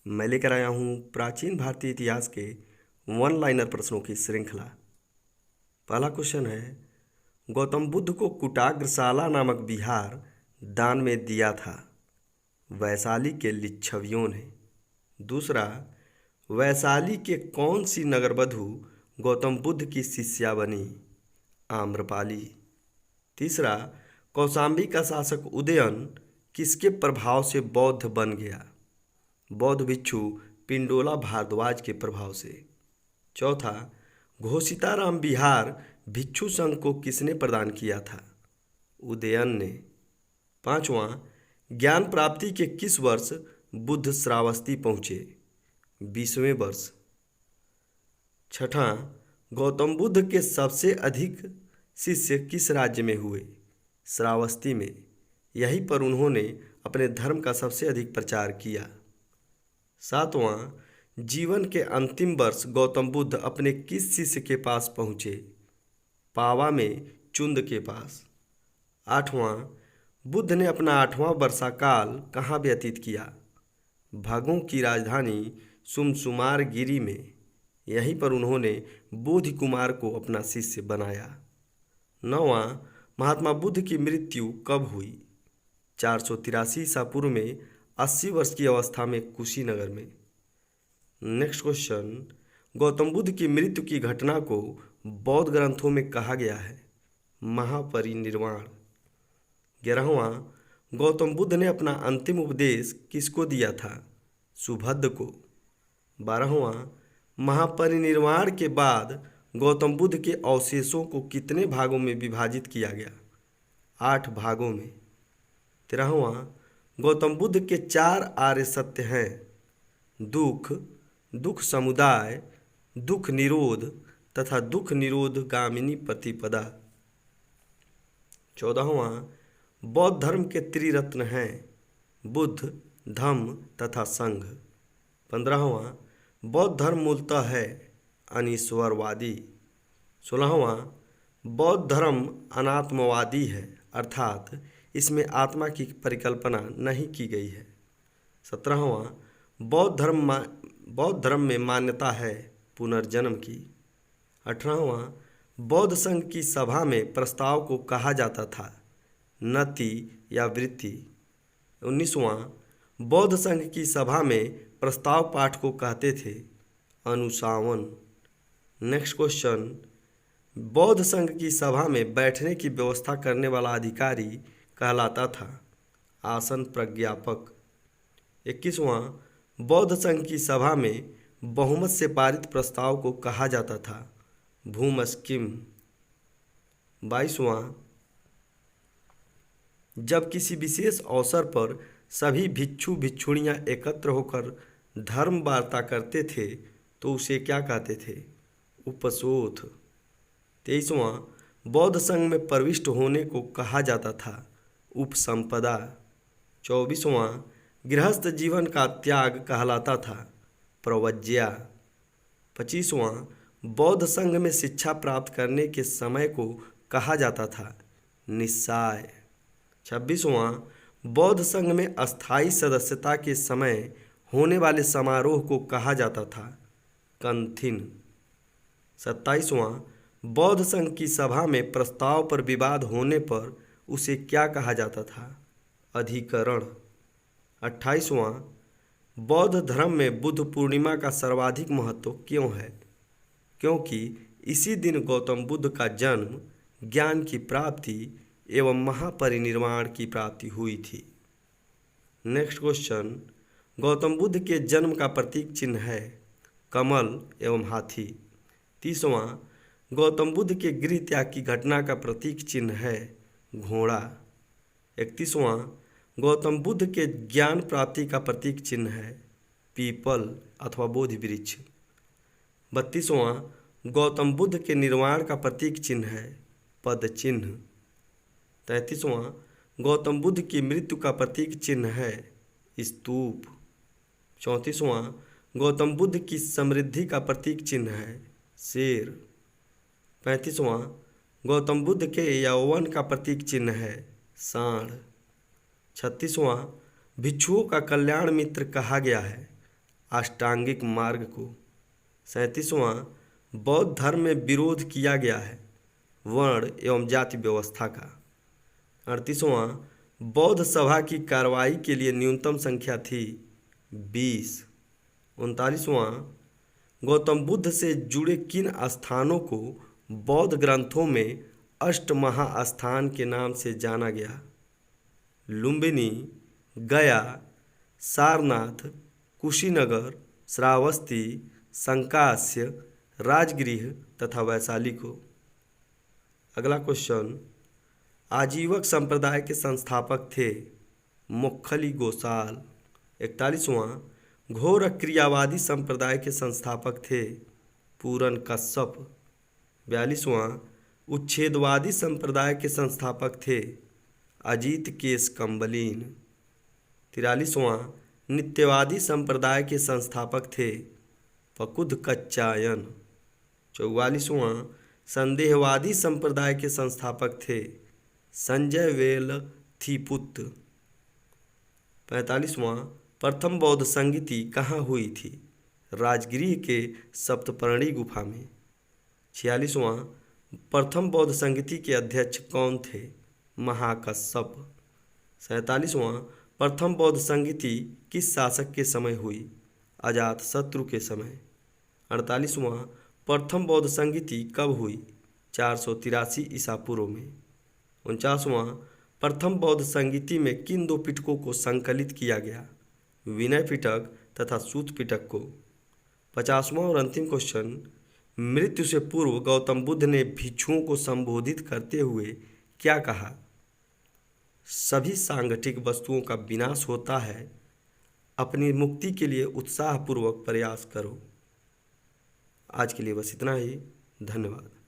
मैं लेकर आया हूँ प्राचीन भारतीय इतिहास के वन लाइनर प्रश्नों की श्रृंखला। पहला क्वेश्चन है, गौतम बुद्ध को कुटाग्रशाला नामक विहार दान में दिया था, वैशाली के लिच्छवियों ने। दूसरा, वैशाली के कौन सी नगरवधु गौतम बुद्ध की शिष्या बनी, आम्रपाली। तीसरा, कौशाम्बी का शासक उदयन किसके प्रभाव से बौद्ध बन गया, बौद्ध भिक्षु पिंडोला भारद्वाज के प्रभाव से। चौथा, घोषिताराम विहार भिक्षु संघ को किसने प्रदान किया था, उदयन ने। पांचवा, ज्ञान प्राप्ति के किस वर्ष बुद्ध श्रावस्ती पहुँचे, 20वें वर्ष। छठा, गौतम बुद्ध के सबसे अधिक शिष्य किस राज्य में हुए, श्रावस्ती में। यहीं पर उन्होंने अपने धर्म का सबसे अधिक प्रचार किया। सातवां, जीवन के अंतिम वर्ष गौतम बुद्ध अपने किस शिष्य के पास पहुँचे, पावा में चुंद के पास। आठवां, बुद्ध ने अपना 8वां वर्षाकाल कहाँ व्यतीत किया, भागों की राजधानी सुमसुमार गिरी में। यहीं पर उन्होंने बोधि कुमार को अपना शिष्य बनाया। 9वां, महात्मा बुद्ध की मृत्यु कब हुई, 483 ईसा पूर्व में 80 वर्ष की अवस्था में कुशीनगर में। नेक्स्ट क्वेश्चन, गौतम बुद्ध की मृत्यु की घटना को बौद्ध ग्रंथों में कहा गया है, महापरिनिर्वाण। 11वां, गौतम बुद्ध ने अपना अंतिम उपदेश किसको दिया था, सुभद्र को। 12वां, महापरिनिर्वाण के बाद गौतम बुद्ध के अवशेषों को कितने भागों में विभाजित किया गया, 8 भागों में। 13वां, गौतम बुद्ध के 4 आर्य सत्य हैं, दुख, दुख समुदाय, दुख निरोध तथा दुख निरोध गामिनी प्रतिपदा। 14वां, बौद्ध धर्म के त्रिरत्न हैं, बुद्ध, धम्म तथा संघ। 15वां, बौद्ध धर्म मूलतः है अनीश्वरवादी। 16वां, बौद्ध धर्म अनात्मवादी है, अर्थात इसमें आत्मा की परिकल्पना नहीं की गई है। 17वां, बौद्ध धर्म में मान्यता है पुनर्जन्म की। 18वां, बौद्ध संघ की सभा में प्रस्ताव को कहा जाता था नति या वृत्ति। 19वां, बौद्ध संघ की सभा में प्रस्ताव पाठ को कहते थे अनुशासन। नेक्स्ट क्वेश्चन, बौद्ध संघ की सभा में बैठने की व्यवस्था करने वाला अधिकारी कहलाता था आसन प्रज्ञापक। 21वां, बौद्ध संघ की सभा में बहुमत से पारित प्रस्ताव को कहा जाता था भूमस्किम। 22वां, जब किसी विशेष अवसर पर सभी भिक्षु भिक्षुणियाँ एकत्र होकर धर्म वार्ता करते थे तो उसे क्या कहते थे, उपसोथ। 23वां, बौद्ध संघ में प्रविष्ट होने को कहा जाता था उपसंपदा। 24वां, गृहस्थ जीवन का त्याग कहलाता था प्रवज्या। 25वां, बौद्ध संघ में शिक्षा प्राप्त करने के समय को कहा जाता था निस्साय। 26वां, बौद्ध संघ में अस्थायी सदस्यता के समय होने वाले समारोह को कहा जाता था कंथिन। 27वां, बौद्ध संघ की सभा में प्रस्ताव पर विवाद होने पर उसे क्या कहा जाता था, अधिकरण। 28वां, बौद्ध धर्म में बुद्ध पूर्णिमा का सर्वाधिक महत्व क्यों है, क्योंकि इसी दिन गौतम बुद्ध का जन्म, ज्ञान की प्राप्ति एवं महापरिनिर्वाण की प्राप्ति हुई थी। नेक्स्ट क्वेश्चन, गौतम बुद्ध के जन्म का प्रतीक चिन्ह है कमल एवं हाथी। 30वां, गौतम बुद्ध के गृह त्याग की घटना का प्रतीक चिन्ह है घोड़ा। 31वां, गौतम बुद्ध के ज्ञान प्राप्ति का प्रतीक चिन्ह है पीपल अथवा बोधि वृक्ष। 32वां, गौतम बुद्ध के निर्वाण का प्रतीक चिन्ह है पद चिन्ह। 33वां, गौतम बुद्ध की मृत्यु का प्रतीक चिन्ह है स्तूप। 34वां, गौतम बुद्ध की समृद्धि का प्रतीक चिन्ह है शेर। 35वां, गौतम बुद्ध के यौवन का प्रतीक चिन्ह है सांड। 36वां, भिक्षुओं का कल्याण मित्र कहा गया है अष्टांगिक मार्ग को। 37वां बौद्ध धर्म में विरोध किया गया है वर्ण एवं जाति व्यवस्था का। 38वां बौद्ध सभा की कार्रवाई के लिए न्यूनतम संख्या थी 20। 39वां गौतम बुद्ध से जुड़े किन स्थानों को बौद्ध ग्रंथों में अष्टमहास्थान के नाम से जाना गया? लुम्बिनी, गया, सारनाथ, कुशीनगर, श्रावस्ती, संकास्य, राजगृह तथा वैशाली को। अगला क्वेश्चन, आजीवक संप्रदाय के संस्थापक थे मोक्खली गोसाल। 41वां घोर क्रियावादी संप्रदाय के संस्थापक थे पूरन कश्यप। 42वां उच्छेदवादी संप्रदाय के संस्थापक थे अजीत केश कम्बलीन। 43वां नित्यवादी संप्रदाय के संस्थापक थे पकुद कच्चायन। 44वां संदेहवादी संप्रदाय के संस्थापक थे संजय वेलथिपुत्र। 45वां प्रथम बौद्ध संगीति कहाँ हुई थी? राजगृह के सप्तपर्णी गुफा में। 46वां प्रथम बौद्ध संगीति के अध्यक्ष कौन थे? महाकश्यप। 47वां प्रथम बौद्ध संगीति किस शासक के समय हुई? अजातशत्रु के समय। 48वां प्रथम बौद्ध संगीति कब हुई? 483 ईसा पूर्व में। 49वां प्रथम बौद्ध संगीति में किन दो पिटकों को संकलित किया गया? विनय पिटक तथा सूत पिटक को। 50वां और अंतिम क्वेश्चन, मृत्यु से पूर्व गौतम बुद्ध ने भिक्षुओं को संबोधित करते हुए क्या कहा? सभी सांगठिक वस्तुओं का विनाश होता है, अपनी मुक्ति के लिए उत्साहपूर्वक प्रयास करो। आज के लिए बस इतना ही। धन्यवाद।